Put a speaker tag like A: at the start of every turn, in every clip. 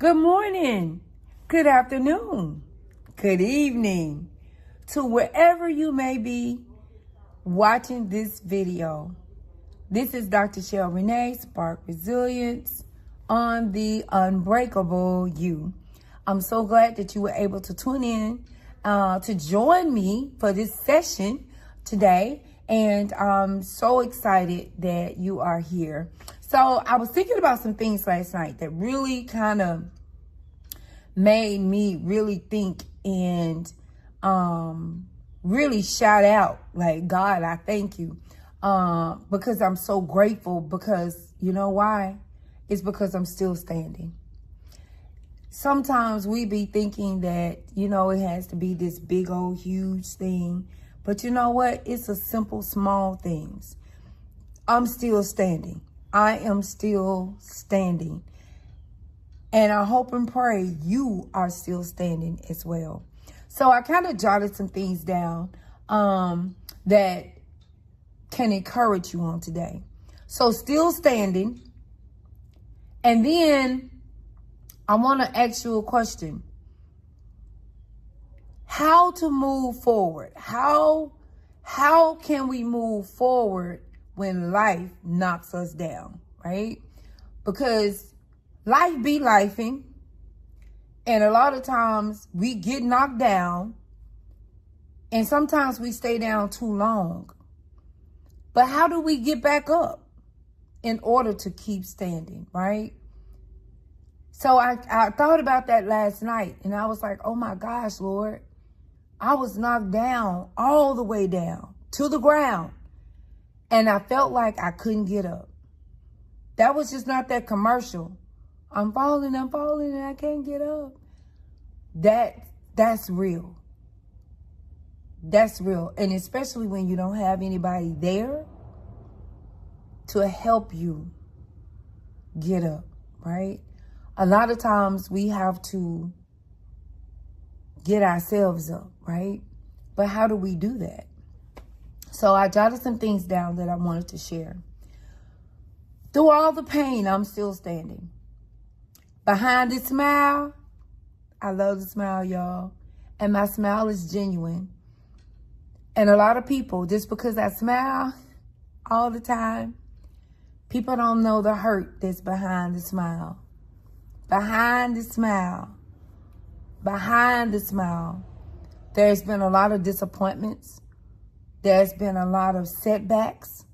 A: Good morning, good afternoon, good evening to wherever you may be watching this video. This is Dr. Shell Renee, Spark Resilience on the Unbreakable You. I'm so glad that you were able to tune in to join me for this session today. And I'm so excited that you are here. So I was thinking about some things last night that really kind of made me really think and really shout out, like, God, I thank you. Because I'm so grateful, because you know why? It's because I'm still standing. Sometimes we be thinking that, it has to be this big old huge thing. But you know what? It's a simple, small things. I'm still standing. I am still standing. And I hope and pray you are still standing as well. So I kind of jotted some things down that can encourage you on today. So still standing. And then I want to ask you a question. How to move forward? How can we move forward when life knocks us down, right? Because life be lifing, and a lot of times we get knocked down, and sometimes we stay down too long. But how do we get back up in order to keep standing, right? So I thought about that last night, and I was like, oh my gosh, Lord, I was knocked down, all the way down to the ground. And I felt like I couldn't get up. That was just not that commercial. I'm falling, and I can't get up. That's real. That's real. And especially when you don't have anybody there to help you get up, right? A lot of times we have to get ourselves up, right? But how do we do that? So I jotted some things down that I wanted to share. Through all the pain, I'm still standing. Behind this smile, I love to smile, y'all. And my smile is genuine. And a lot of people, just because I smile all the time, people don't know the hurt that's behind the smile. Behind the smile. Behind the smile. There's been a lot of disappointments. There's been a lot of setbacks.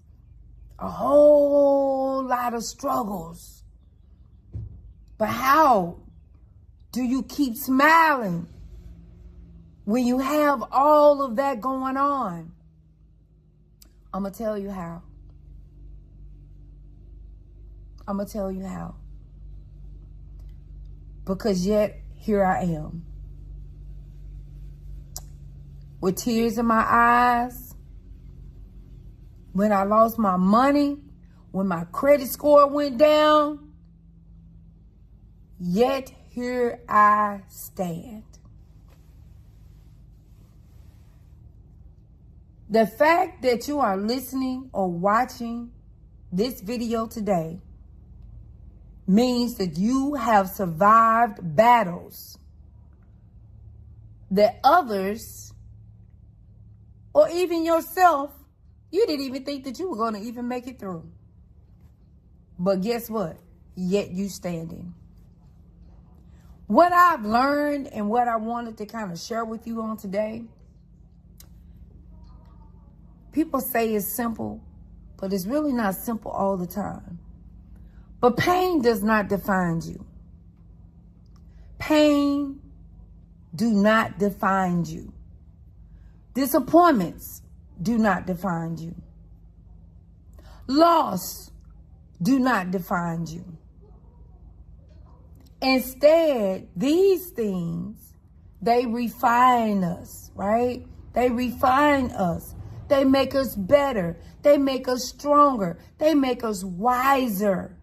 A: A whole lot of struggles. But how do you keep smiling when you have all of that going on? I'm going to tell you how. I'm going to tell you how. Because yet, here I am. With tears in my eyes. When I lost my money. When my credit score went down. Yet, here I stand. The fact that you are listening or watching this video today means that you have survived battles that others, or even yourself, you didn't even think that you were going to even make it through. But guess what? Yet you standing. What I've learned and what I wanted to kind of share with you on today, people say it's simple, but it's really not simple all the time. But pain does not define you. Pain do not define you. Disappointments do not define you. Loss do not define you. Instead, these things, they refine us, right? They refine us. They make us better. They make us stronger. They make us wiser.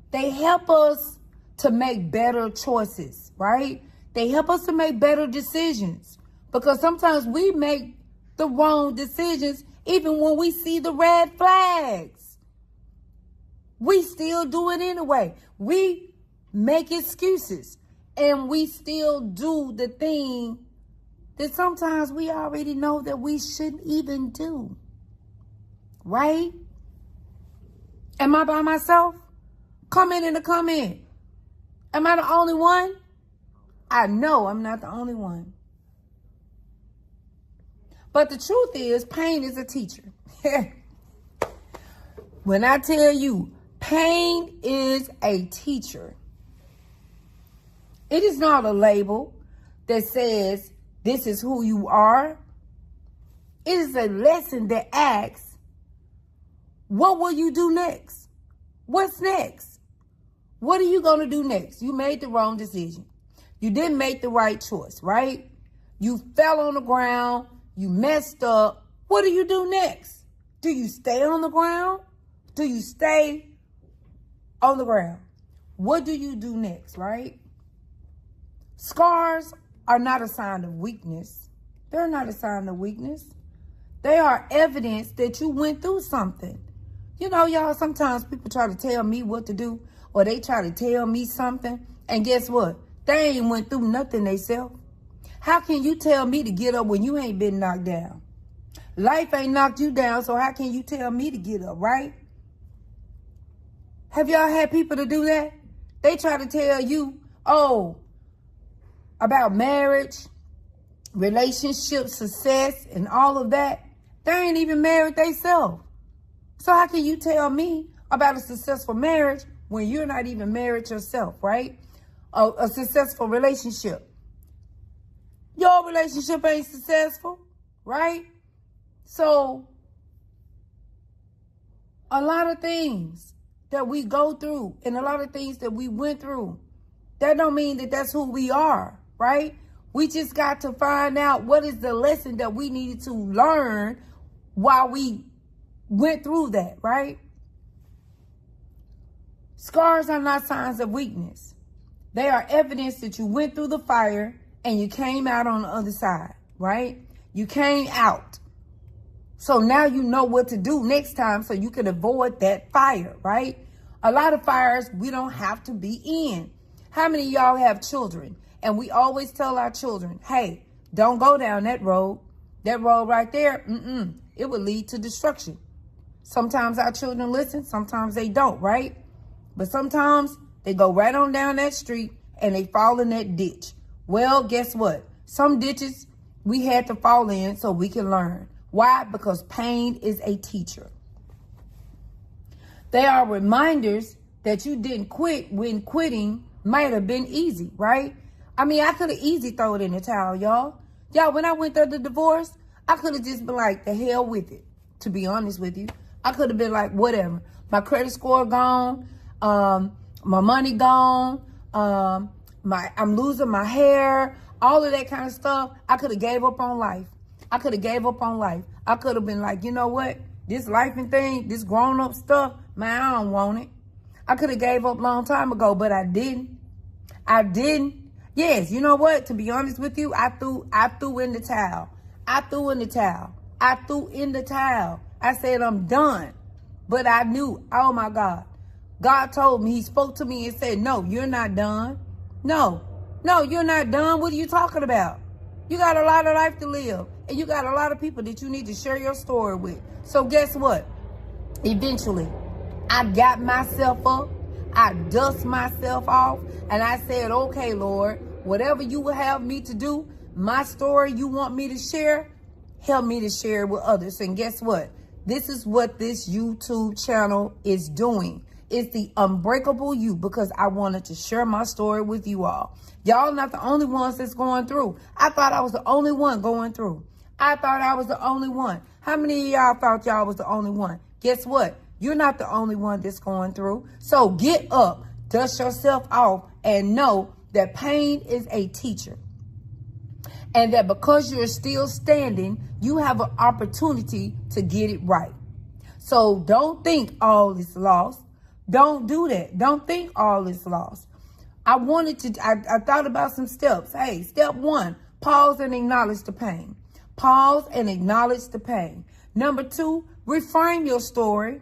A: They help us to make better choices, right? They help us to make better decisions. Because sometimes we make the wrong decisions even when we see the red flags. We still do it anyway. We make excuses, and we still do the thing that sometimes we already know that we shouldn't even do. Right? Am I by myself? Comment in the comment. Am I the only one? I know I'm not the only one. But the truth is, pain is a teacher. When I tell you, pain is a teacher. It is not a label that says this is who you are. It is a lesson that asks, what will you do next? What's next? What are you going to do next? You made the wrong decision. You didn't make the right choice, right? You fell on the ground. You messed up. What do you do next? Do you stay on the ground? Do you stay on the ground? What do you do next, right? Scars are not a sign of weakness. They're not a sign of weakness. They are evidence that you went through something. You know, y'all, sometimes people try to tell me what to do, or they try to tell me something, and guess what? They ain't went through nothing themselves. How can you tell me to get up when you ain't been knocked down? Life ain't knocked you down, so how can you tell me to get up, right? Have y'all had people to do that? They try to tell you, about marriage, relationship success, and all of that. They ain't even married themselves. So how can you tell me about a successful marriage when you're not even married yourself, right? A successful relationship. Your relationship ain't successful, right? So a lot of things that we go through and a lot of things that we went through, that don't mean that that's who we are, right? We just got to find out what is the lesson that we needed to learn while we went through that, right? Scars are not signs of weakness. They are evidence that you went through the fire and you came out on the other side, right? You came out. So now you know what to do next time so you can avoid that fire, right? A lot of fires we don't have to be in. How many of y'all have children? And we always tell our children, hey, don't go down that road. That road right there, it will lead to destruction. Sometimes our children listen, sometimes they don't, right? But sometimes they go right on down that street and they fall in that ditch. Well, guess what? Some ditches we had to fall in so we can learn. Why? Because pain is a teacher. They are reminders that you didn't quit when quitting might have been easy, right? I mean, I could have easily thrown it in the towel, y'all. Y'all, when I went through the divorce, I could have just been like, the hell with it, to be honest with you. I could have been like, whatever. My credit score gone. My money gone. I'm losing my hair. All of that kind of stuff. I could have gave up on life. I could have been like, you know what? This life and thing, this grown-up stuff, man, I don't want it. I could have gave up a long time ago, but I didn't. Yes, you know what? To be honest with you, I threw in the towel. I said, I'm done. But I knew, oh my God. God told me, he spoke to me and said, no, you're not done. No, you're not done. What are you talking about? You got a lot of life to live. And you got a lot of people that you need to share your story with. So guess what? Eventually, I got myself up. I dust myself off. And I said, okay, Lord, whatever you will have me to do, my story you want me to share, help me to share it with others. And guess what? This is what this YouTube channel is doing. It's the Unbreakable You, because I wanted to share my story with you all. Y'all not the only ones that's going through. I thought I was the only one going through. I thought I was the only one. How many of y'all thought y'all was the only one? Guess what? You're not the only one that's going through. So get up, dust yourself off, and know that pain is a teacher. And that because you're still standing, you have an opportunity to get it right. So don't think all is lost. Don't do that. Don't think all is lost. I thought about some steps. Hey, step 1, pause and acknowledge the pain. Pause and acknowledge the pain. Number 2, reframe your story.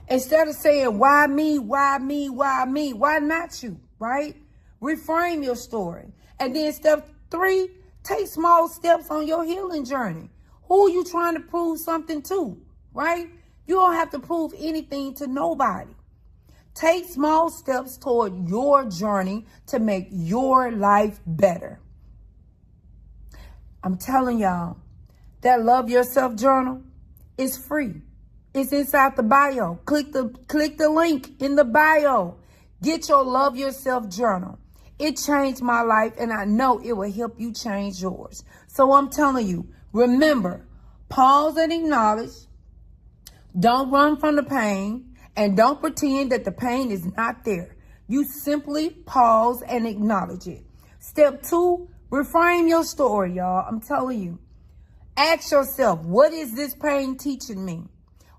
A: Instead of saying, why me, why me, why me? Why not you? right? Reframe your story. And then step 3, take small steps on your healing journey. Who are you trying to prove something to, right? You don't have to prove anything to nobody. Take small steps toward your journey to make your life better. I'm telling y'all, that Love Yourself journal is free. It's inside the bio. Click the link in the bio. Get your Love Yourself journal. It changed my life, and I know it will help you change yours. So I'm telling you, remember, pause and acknowledge. Don't run from the pain, and don't pretend that the pain is not there. You simply pause and acknowledge it. Step 2, reframe your story, y'all. I'm telling you. Ask yourself, what is this pain teaching me?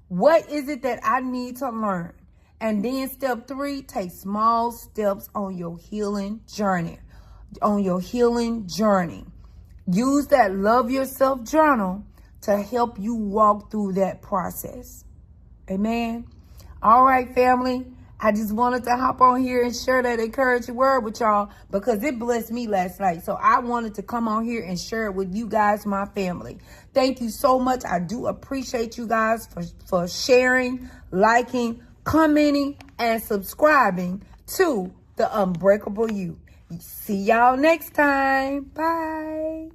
A: What is it that I need to learn? And then step 3, take small steps on your healing journey. Use that Love Yourself journal to help you walk through that process. Amen. All right, family. I just wanted to hop on here and share that encouraging word with y'all because it blessed me last night. So I wanted to come on here and share it with you guys, my family. Thank you so much. I do appreciate you guys for sharing, liking, commenting, and subscribing to the Unbreakable You. See y'all next time. Bye.